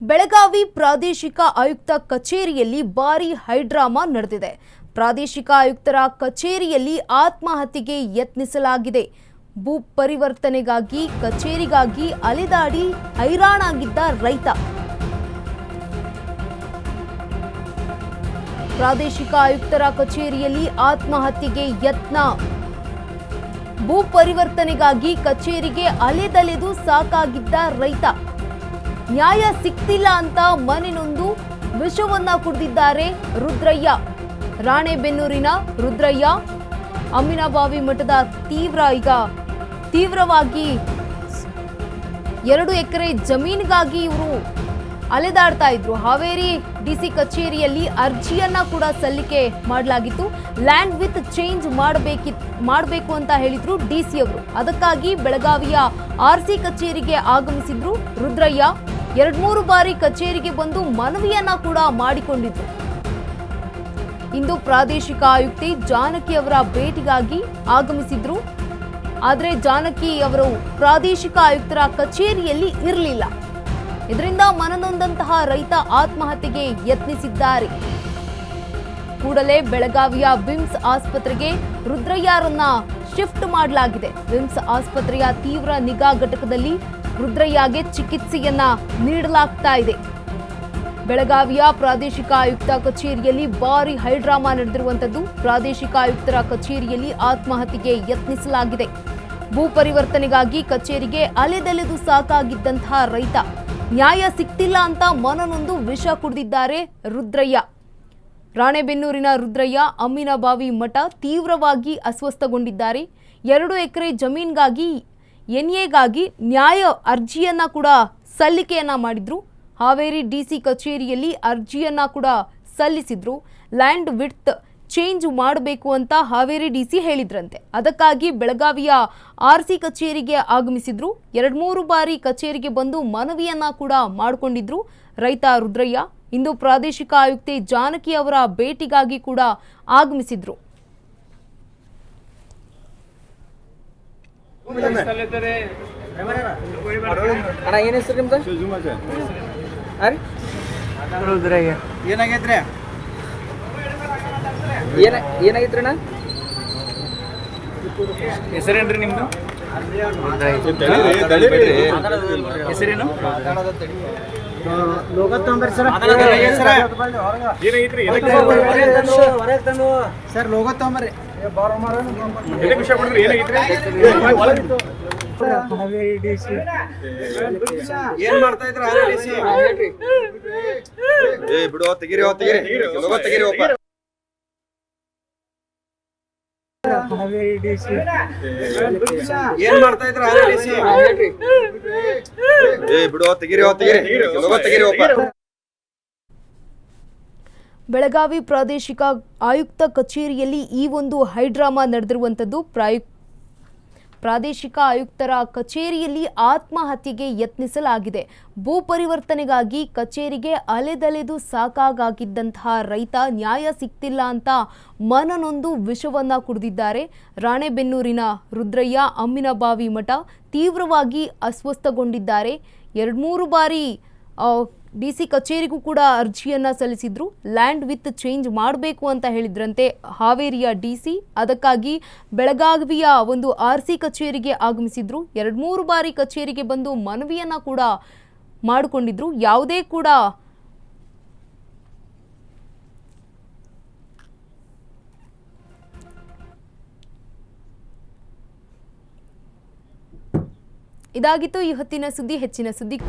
ಬೆಳಗಾವಿ ಪ್ರಾದೇಶಿಕ ಆಯುಕ್ತ ಕಚೇರಿಯಲ್ಲಿ ಭಾರಿ ಹೈಡ್ರಾಮಾ ನಡೆದಿದೆ. ಪ್ರಾದೇಶಿಕ ಆಯುಕ್ತರ ಕಚೇರಿಯಲ್ಲಿ ಆತ್ಮಹತ್ಯೆಗೆ ಯತ್ನಿಸಲಾಗಿದೆ. ಭೂ ಪರಿವರ್ತನೆಗಾಗಿ ಕಚೇರಿಗಾಗಿ ಅಲೆದಾಡಿ ಹೈರಾಣಾಗಿದ್ದ ರೈತ. ಪ್ರಾದೇಶಿಕ ಆಯುಕ್ತರ ಕಚೇರಿಯಲ್ಲಿ ಆತ್ಮಹತ್ಯೆಗೆ ಯತ್ನ. ಭೂ ಪರಿವರ್ತನೆಗಾಗಿ ಕಚೇರಿಗೆ ಅಲೆದಲೆದು ಸಾಕಾಗಿದ್ದ ರೈತ. ನ್ಯಾಯ ಸಿಕ್ತಿಲ್ಲ ಅಂತ ಮನೆನೊಂದು ವಿಷವನ್ನ ಕುಡಿದಿದ್ದಾರೆ ರುದ್ರಯ್ಯ. ರಾಣೆಬೆನ್ನೂರಿನ ರುದ್ರಯ್ಯ ಅಮ್ಮಿನಬಾವಿ ಮಠದ ತೀವ್ರವಾಗಿ 2 ಎಕರೆ ಜಮೀನಿಗಾಗಿ ಇವರು ಅಲೆದಾಡ್ತಾ ಇದ್ರು. ಹಾವೇರಿ ಡಿಸಿ ಕಚೇರಿಯಲ್ಲಿ ಅರ್ಜಿಯನ್ನ ಕೂಡ ಸಲ್ಲಿಕೆ ಮಾಡಲಾಗಿತ್ತು. ಲ್ಯಾಂಡ್ ವಿತ್ ಚೇಂಜ್ ಮಾಡಬೇಕು ಅಂತ ಹೇಳಿದ್ರು ಡಿಸಿ ಅವರು. ಅದಕ್ಕಾಗಿ ಬೆಳಗಾವಿಯ ಆರ್ಸಿ ಕಚೇರಿಗೆ ಆಗಮಿಸಿದ್ರು ರುದ್ರಯ್ಯ. 2-3 ಬಾರಿ ಕಚೇರಿಗೆ ಬಂದು ಮನವಿಯನ್ನ ಕೂಡ ಮಾಡಿಕೊಂಡಿದ್ರು. ಇಂದು ಪ್ರಾದೇಶಿಕ ಆಯುಕ್ತೆ ಜಾನಕಿ ಅವರ ಭೇಟಿಗಾಗಿ ಆಗಮಿಸಿದ್ರು. ಆದರೆ ಜಾನಕಿ ಅವರು ಪ್ರಾದೇಶಿಕ ಆಯುಕ್ತರ ಕಚೇರಿಯಲ್ಲಿ ಇರಲಿಲ್ಲ. ಇದರಿಂದ ಮನನೊಂದಂತಹ ರೈತ ಆತ್ಮಹತ್ಯೆಗೆ ಯತ್ನಿಸಿದ್ದಾರೆ. ಕೂಡಲೇ ಬೆಳಗಾವಿಯ ವಿಮ್ಸ್ ಆಸ್ಪತ್ರೆಗೆ ರುದ್ರಯ್ಯರನ್ನ ಶಿಫ್ಟ್ ಮಾಡಲಾಗಿದೆ. ವಿಮ್ಸ್ ಆಸ್ಪತ್ರೆಯ ತೀವ್ರ ನಿಗಾ ಘಟಕದಲ್ಲಿ ರುದ್ರಯ್ಯಗೆ ಚಿಕಿತ್ಸೆಯನ್ನ ನೀಡಲಾಗ್ತಾ ಇದೆ. ಬೆಳಗಾವಿಯ ಪ್ರಾದೇಶಿಕ ಆಯುಕ್ತ ಕಚೇರಿಯಲ್ಲಿ ಭಾರಿ ಹೈಡ್ರಾಮಾ ನಡೆದಿರುವಂತದ್ದು. ಪ್ರಾದೇಶಿಕ ಆಯುಕ್ತರ ಕಚೇರಿಯಲ್ಲಿ ಆತ್ಮಹತ್ಯೆಗೆ ಯತ್ನಿಸಲಾಗಿದೆ. ಭೂ ಪರಿವರ್ತನೆಗಾಗಿ ಕಚೇರಿಗೆ ಅಲೆದೆಲೆದು ಸಾಕಾಗಿದ್ದಂತಹ ರೈತ. ನ್ಯಾಯ ಸಿಕ್ತಿಲ್ಲ ಅಂತ ಮನನೊಂದು ವಿಷ ಕುಡಿದಿದ್ದಾರೆ ರುದ್ರಯ್ಯ. ರಾಣೆಬೆನ್ನೂರಿನ ರುದ್ರಯ್ಯ ಅಮ್ಮಿನಬಾವಿ ಮಠ ತೀವ್ರವಾಗಿ ಅಸ್ವಸ್ಥಗೊಂಡಿದ್ದಾರೆ. 2 ಎಕರೆ ಜಮೀನಿಗಾಗಿ ಎನ್ಎಗಾಗಿ ನ್ಯಾಯ ಅರ್ಜಿಯನ್ನ ಕೂಡ ಸಲ್ಲಿಕೆಯನ್ನ ಮಾಡಿದ್ರು. ಹಾವೇರಿ ಡಿಸಿ ಕಚೇರಿಯಲ್ಲಿ ಅರ್ಜಿಯನ್ನ ಕೂಡ ಸಲ್ಲಿಸಿದ್ರು. ಲ್ಯಾಂಡ್ ವಿಡ್ತ್ ಚೇಂಜ್ ಮಾಡಬೇಕು ಅಂತ ಹಾವೇರಿ ಡಿಸಿ ಹೇಳಿದ್ರಂತೆ. ಅದಕ್ಕಾಗಿ ಬೆಳಗಾವಿಯ ಆರ್ಸಿ ಕಚೇರಿಗೆ ಆಗಮಿಸಿದ್ರು. 2-3 ಬಾರಿ ಕಚೇರಿಗೆ ಬಂದು ಮನವಿಯನ್ನ ಕೂಡ ಮಾಡಿಕೊಂಡಿದ್ರು ರೈತ ರುದ್ರಯ್ಯ. ಇಂದು ಪ್ರಾದೇಶಿಕ ಆಯುಕ್ತೆ ಜಾನಕಿ ಅವರ ಭೇಟಿಗಾಗಿ ಕೂಡ ಆಗಮಿಸಿದ್ರು. ಏನಾಗೈತ್ರಣ್ಣ? ಹೆಸರೇನ್ರಿ ನಿಮ್ದು? ಹೆಸರೇನು? ಸರ್ ಲೋಗೋ ತಗೊಂಬರ್ರಿ. ಏನ್ ಮಾಡ್ತಾ ಇದ್ರ? ಬಿಡುವ ತೆಗಿರಿ ಲೋಗೋ ತೆಗಿರಿ. ಏನ್ ಮಾಡ್ತಾ ಇದ್ರ? ಬಿಡುವ ತೆಗಿರಿ ಲೋಗೋ ತೆಗಿರಿ. ಬೆಳಗಾವಿ ಪ್ರಾದೇಶಿಕ ಆಯುಕ್ತ ಕಚೇರಿಯಲ್ಲಿ ಈ ಒಂದು ಹೈಡ್ರಾಮಾ ನಡೆದಿರುವಂಥದ್ದು. ಪ್ರಾದೇಶಿಕ ಆಯುಕ್ತರ ಕಚೇರಿಯಲ್ಲಿ ಆತ್ಮಹತ್ಯೆಗೆ ಯತ್ನಿಸಲಾಗಿದೆ. ಭೂ ಪರಿವರ್ತನೆಗಾಗಿ ಕಚೇರಿಗೆ ಅಲೆದಲೆದು ಸಾಕಾಗಿದ್ದಂತಹ ರೈತ. ನ್ಯಾಯ ಸಿಕ್ತಿಲ್ಲ ಅಂತ ಮನನೊಂದು ವಿಷವನ್ನ ಕುಡಿದಿದ್ದಾರೆ. ರಾಣೆಬೆನ್ನೂರಿನ ರುದ್ರಯ್ಯ ಅಮ್ಮಿನಬಾವಿ ಮಠ ತೀವ್ರವಾಗಿ ಅಸ್ವಸ್ಥಗೊಂಡಿದ್ದಾರೆ. 2-3 ಬಾರಿ ಡಿಸಿ ಕಚೇರಿಗೂ ಕೂಡ ಅರ್ಜಿಯನ್ನ ಸಲ್ಲಿಸಿದ್ರು. ಲ್ಯಾಂಡ್ ವಿತ್ ಚೇಂಜ್ ಮಾಡಬೇಕು ಅಂತ ಹೇಳಿದ್ರಂತೆ ಹಾವೇರಿಯ ಡಿಸಿ. ಅದಕ್ಕಾಗಿ ಬೆಳಗಾವಿಯ ಒಂದು ಆರ್ಸಿ ಕಚೇರಿಗೆ ಆಗಮಿಸಿದ್ರು. 2-3 ಬಾರಿ ಕಚೇರಿಗೆ ಬಂದು ಮನವಿಯನ್ನ ಕೂಡ ಮಾಡಿಕೊಂಡಿದ್ರು. ಯಾವುದೇ ಕೂಡ ಇದಾಗಿತ್ತು ಈ ಹೊತ್ತಿನ ಸುದ್ದಿ. ಹೆಚ್ಚಿನ ಸುದ್ದಿ